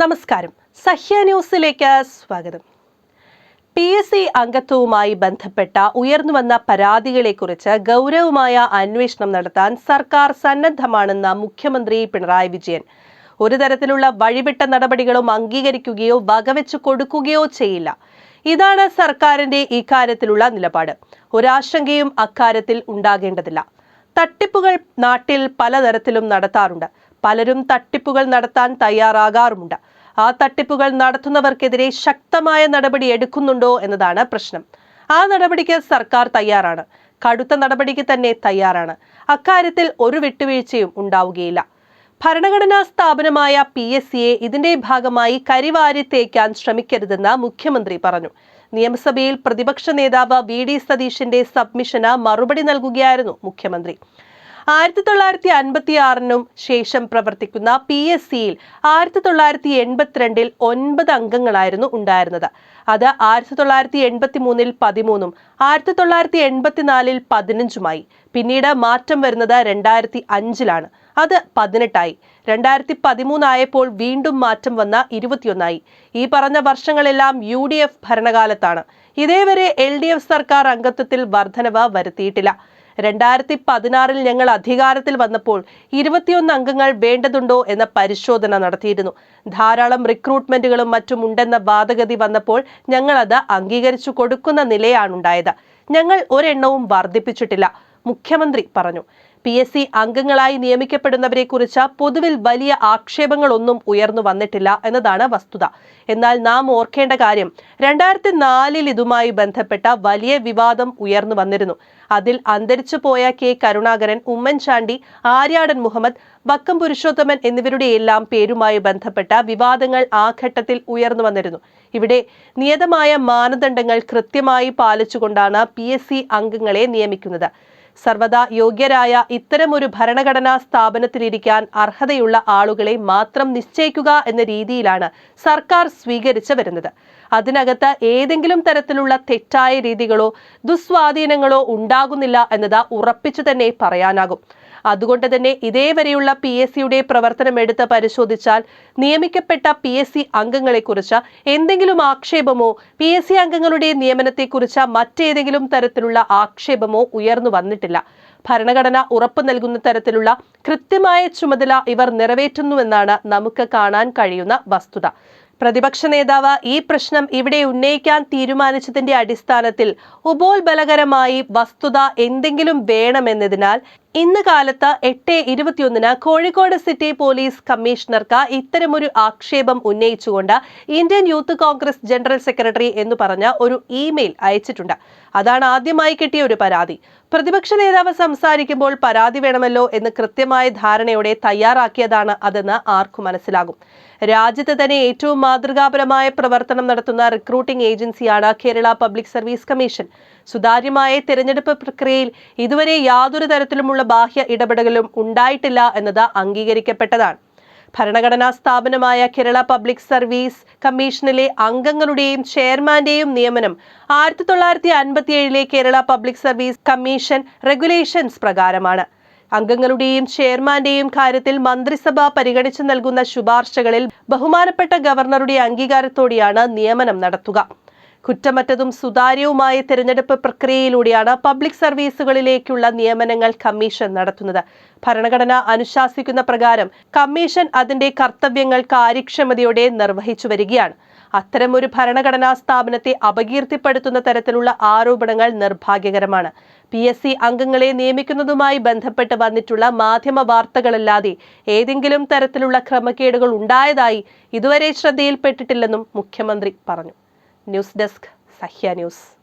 നമസ്കാരം. സഹ്യ ന്യൂസിലേക്ക് സ്വാഗതം. PSC അംഗത്വവുമായി ബന്ധപ്പെട്ട ഉയർന്നുവന്ന പരാതികളെക്കുറിച്ച് ഗൗരവമായ അന്വേഷണം നടത്താൻ സർക്കാർ സന്നദ്ധമാണെന്ന് മുഖ്യമന്ത്രി പിണറായി വിജയൻ. ഒരു തരത്തിലുള്ള വഴിവിട്ട നടപടികളും അംഗീകരിക്കുകയോ വകവെച്ചു കൊടുക്കുകയോ ചെയ്യില്ല. ഇതാണ് സർക്കാരിന്റെ ഇക്കാര്യത്തിലുള്ള നിലപാട്. ഒരാശങ്കയും അക്കാര്യത്തിൽ ഉണ്ടാകേണ്ടതില്ല. തട്ടിപ്പുകൾ നാട്ടിൽ പലതരത്തിലും നടത്താറുണ്ട്. പലരും തട്ടിപ്പുകൾ നടത്താൻ തയ്യാറാകാറുമുണ്ട്. ആ തട്ടിപ്പുകൾ നടത്തുന്നവർക്കെതിരെ ശക്തമായ നടപടി എടുക്കുന്നുണ്ടോ എന്നതാണ് പ്രശ്നം. ആ നടപടിക്ക് സർക്കാർ തയ്യാറാണ്. കടുത്ത നടപടിക്ക് തന്നെ തയ്യാറാണ്. അക്കാര്യത്തിൽ ഒരു വിട്ടുവീഴ്ചയും ഉണ്ടാവുകയില്ല. ഭരണഘടനാ സ്ഥാപനമായ PSCയെ ഇതിന്റെ ഭാഗമായി കരിവാരി തേക്കാൻ ശ്രമിക്കരുതെന്ന് മുഖ്യമന്ത്രി പറഞ്ഞു. നിയമസഭയിൽ പ്രതിപക്ഷ നേതാവ് VD സതീശന്റെ സബ്മിഷന് മറുപടി നൽകുകയായിരുന്നു മുഖ്യമന്ത്രി. 1956 ശേഷം പ്രവർത്തിക്കുന്ന PSCയിൽ 1982 9 അംഗങ്ങളായിരുന്നു ഉണ്ടായിരുന്നത്. അത് 1983 13 1984 15 പിന്നീട് മാറ്റം വരുന്നത് 2005 അത് 18 2013 ആയപ്പോൾ വീണ്ടും മാറ്റം വന്ന 21 ഈ പറഞ്ഞ വർഷങ്ങളെല്ലാം UDF ഭരണകാലത്താണ്. ഇതേവരെ LDF സർക്കാർ അംഗത്വത്തിൽ വർധനവ് വരുത്തിയിട്ടില്ല. 2016 ഞങ്ങൾ അധികാരത്തിൽ വന്നപ്പോൾ 21 അംഗങ്ങൾ വേണ്ടതുണ്ടോ എന്ന പരിശോധന നടത്തിയിരുന്നു. ധാരാളം റിക്രൂട്ട്മെന്റുകളും മറ്റും ഉണ്ടെന്ന വാദഗതി വന്നപ്പോൾ ഞങ്ങൾ അത് അംഗീകരിച്ചു കൊടുക്കുന്ന നിലയാണുണ്ടായത്. ഞങ്ങൾ ഒരെണ്ണവും വർദ്ധിപ്പിച്ചിട്ടില്ല, മുഖ്യമന്ത്രി പറഞ്ഞു. PSC അംഗങ്ങളായി നിയമിക്കപ്പെടുന്നവരെ കുറിച്ച് പൊതുവിൽ വലിയ ആക്ഷേപങ്ങളൊന്നും ഉയർന്നു വന്നിട്ടില്ല എന്നതാണ് വസ്തുത. എന്നാൽ നാം ഓർക്കേണ്ട കാര്യം 2004 ഇതുമായി ബന്ധപ്പെട്ട വലിയ വിവാദം ഉയർന്നു വന്നിരുന്നു. അതിൽ അന്തരിച്ചു പോയ K കരുണാകരൻ, ഉമ്മൻചാണ്ടി, ആര്യാടൻ മുഹമ്മദ്, വക്കം പുരുഷോത്തമൻ എന്നിവരുടെയെല്ലാം പേരുമായി ബന്ധപ്പെട്ട വിവാദങ്ങൾ ആ ഘട്ടത്തിൽ ഉയർന്നു വന്നിരുന്നു. ഇവിടെ നിയതമായ മാനദണ്ഡങ്ങൾ കൃത്യമായി പാലിച്ചുകൊണ്ടാണ് PSC അംഗങ്ങളെ നിയമിക്കുന്നത്. സർവദാ യോഗ്യരായ ഇത്തരമൊരു ഭരണഘടനാ സ്ഥാപനത്തിലിരിക്കാൻ അർഹതയുള്ള ആളുകളെ മാത്രം നിശ്ചയിക്കുക എന്ന രീതിയിലാണ് സർക്കാർ സ്വീകരിച്ചു വരുന്നത്. അതിനകത്ത് ഏതെങ്കിലും തരത്തിലുള്ള തെറ്റായ രീതികളോ ദുസ്വാധീനങ്ങളോ ഉണ്ടാകുന്നില്ല എന്നത് ഉറപ്പിച്ചു തന്നെ പറയാനാകും. അതുകൊണ്ട് തന്നെ ഇതേവരെയുള്ള PSCയുടെ പ്രവർത്തനം എടുത്ത് പരിശോധിച്ചാൽ നിയമിക്കപ്പെട്ട PSC അംഗങ്ങളെക്കുറിച്ച് എന്തെങ്കിലും ആക്ഷേപമോ PSC അംഗങ്ങളുടെ നിയമനത്തെക്കുറിച്ച് മറ്റേതെങ്കിലും തരത്തിലുള്ള ആക്ഷേപമോ ഉയർന്നു വന്നിട്ടില്ല. ഭരണഘടന ഉറപ്പു നൽകുന്ന തരത്തിലുള്ള കൃത്യമായ ചുമതല ഇവർ നിറവേറ്റുന്നുവെന്നാണ് നമുക്ക് കാണാൻ കഴിയുന്ന വസ്തുത. പ്രതിപക്ഷ നേതാവ് ഈ പ്രശ്നം ഇവിടെ ഉന്നയിക്കാൻ തീരുമാനിച്ചതിന്റെ അടിസ്ഥാനത്തിൽ ഉപോത്ബലകരമായി വസ്തുത എന്തെങ്കിലും വേണമെന്നതിനാൽ ഇന്ന് കാലത്ത് 8:21 കോഴിക്കോട് സിറ്റി പോലീസ് കമ്മീഷണർക്ക് ഇത്തരമൊരു ആക്ഷേപം ഉന്നയിച്ചുകൊണ്ട് Indian youth Congress general secretary എന്ന് പറഞ്ഞ ഒരു ഇമെയിൽ അയച്ചിട്ടുണ്ട്. അതാണ് ആദ്യമായി കിട്ടിയ ഒരു പരാതി. പ്രതിപക്ഷ നേതാവ് സംസാരിക്കുമ്പോൾ പരാതി വേണമല്ലോ എന്ന് കൃത്യമായ ധാരണയോടെ തയ്യാറാക്കിയതാണ് അതെന്ന് ആർക്കും മനസ്സിലാകും. രാജ്യത്ത് തന്നെ ഏറ്റവും മാതൃകാപരമായ പ്രവർത്തനം നടത്തുന്ന റിക്രൂട്ടിംഗ് ഏജൻസിയാണ് കേരള പബ്ലിക് സർവീസ് കമ്മീഷൻ. സുതാര്യമായ തിരഞ്ഞെടുപ്പ് പ്രക്രിയയിൽ ഇതുവരെ യാതൊരു തരത്തിലുമുള്ള ബാഹ്യ ഇടപെടലും ഉണ്ടായിട്ടില്ല എന്നത് അംഗീകരിക്കപ്പെട്ടതാണ്. ഭരണഘടനാ സ്ഥാപനമായ കേരള പബ്ലിക് സർവീസ് കമ്മീഷനിലെ അംഗങ്ങളുടെയും ചെയർമാന്റെയും നിയമനം 1957 Kerala public service commission regulations പ്രകാരമാണ്. അംഗങ്ങളുടെയും ചെയർമാന്റെയും കാര്യത്തിൽ മന്ത്രിസഭ പരിഗണിച്ചു നൽകുന്ന ശുപാർശകളിൽ ബഹുമാനപ്പെട്ട ഗവർണറുടെ അംഗീകാരത്തോടെയാണ് നിയമനം നടത്തുക. കുറ്റമറ്റതും സുതാര്യവുമായ തിരഞ്ഞെടുപ്പ് പ്രക്രിയയിലൂടെയാണ് പബ്ലിക് സർവീസുകളിലേക്കുള്ള നിയമനങ്ങൾ കമ്മീഷൻ നടത്തുന്നത്. ഭരണഘടന അനുശാസിക്കുന്ന പ്രകാരം കമ്മീഷൻ അതിന്റെ കർത്തവ്യങ്ങൾ കാര്യക്ഷമതയോടെ നിർവഹിച്ചു വരികയാണ്. അത്തരമൊരു ഭരണഘടനാ സ്ഥാപനത്തെ അപകീർത്തിപ്പെടുത്തുന്ന തരത്തിലുള്ള ആരോപണങ്ങൾ നിർഭാഗ്യകരമാണ്. PSC അംഗങ്ങളെ നിയമിക്കുന്നതുമായി ബന്ധപ്പെട്ട് വന്നിട്ടുള്ള മാധ്യമ വാർത്തകളല്ലാതെ ഏതെങ്കിലും തരത്തിലുള്ള ക്രമക്കേടുകൾ ഉണ്ടായതായി ഇതുവരെ ശ്രദ്ധയിൽപ്പെട്ടിട്ടില്ലെന്നും മുഖ്യമന്ത്രി പറഞ്ഞു. News desk, Sahya news.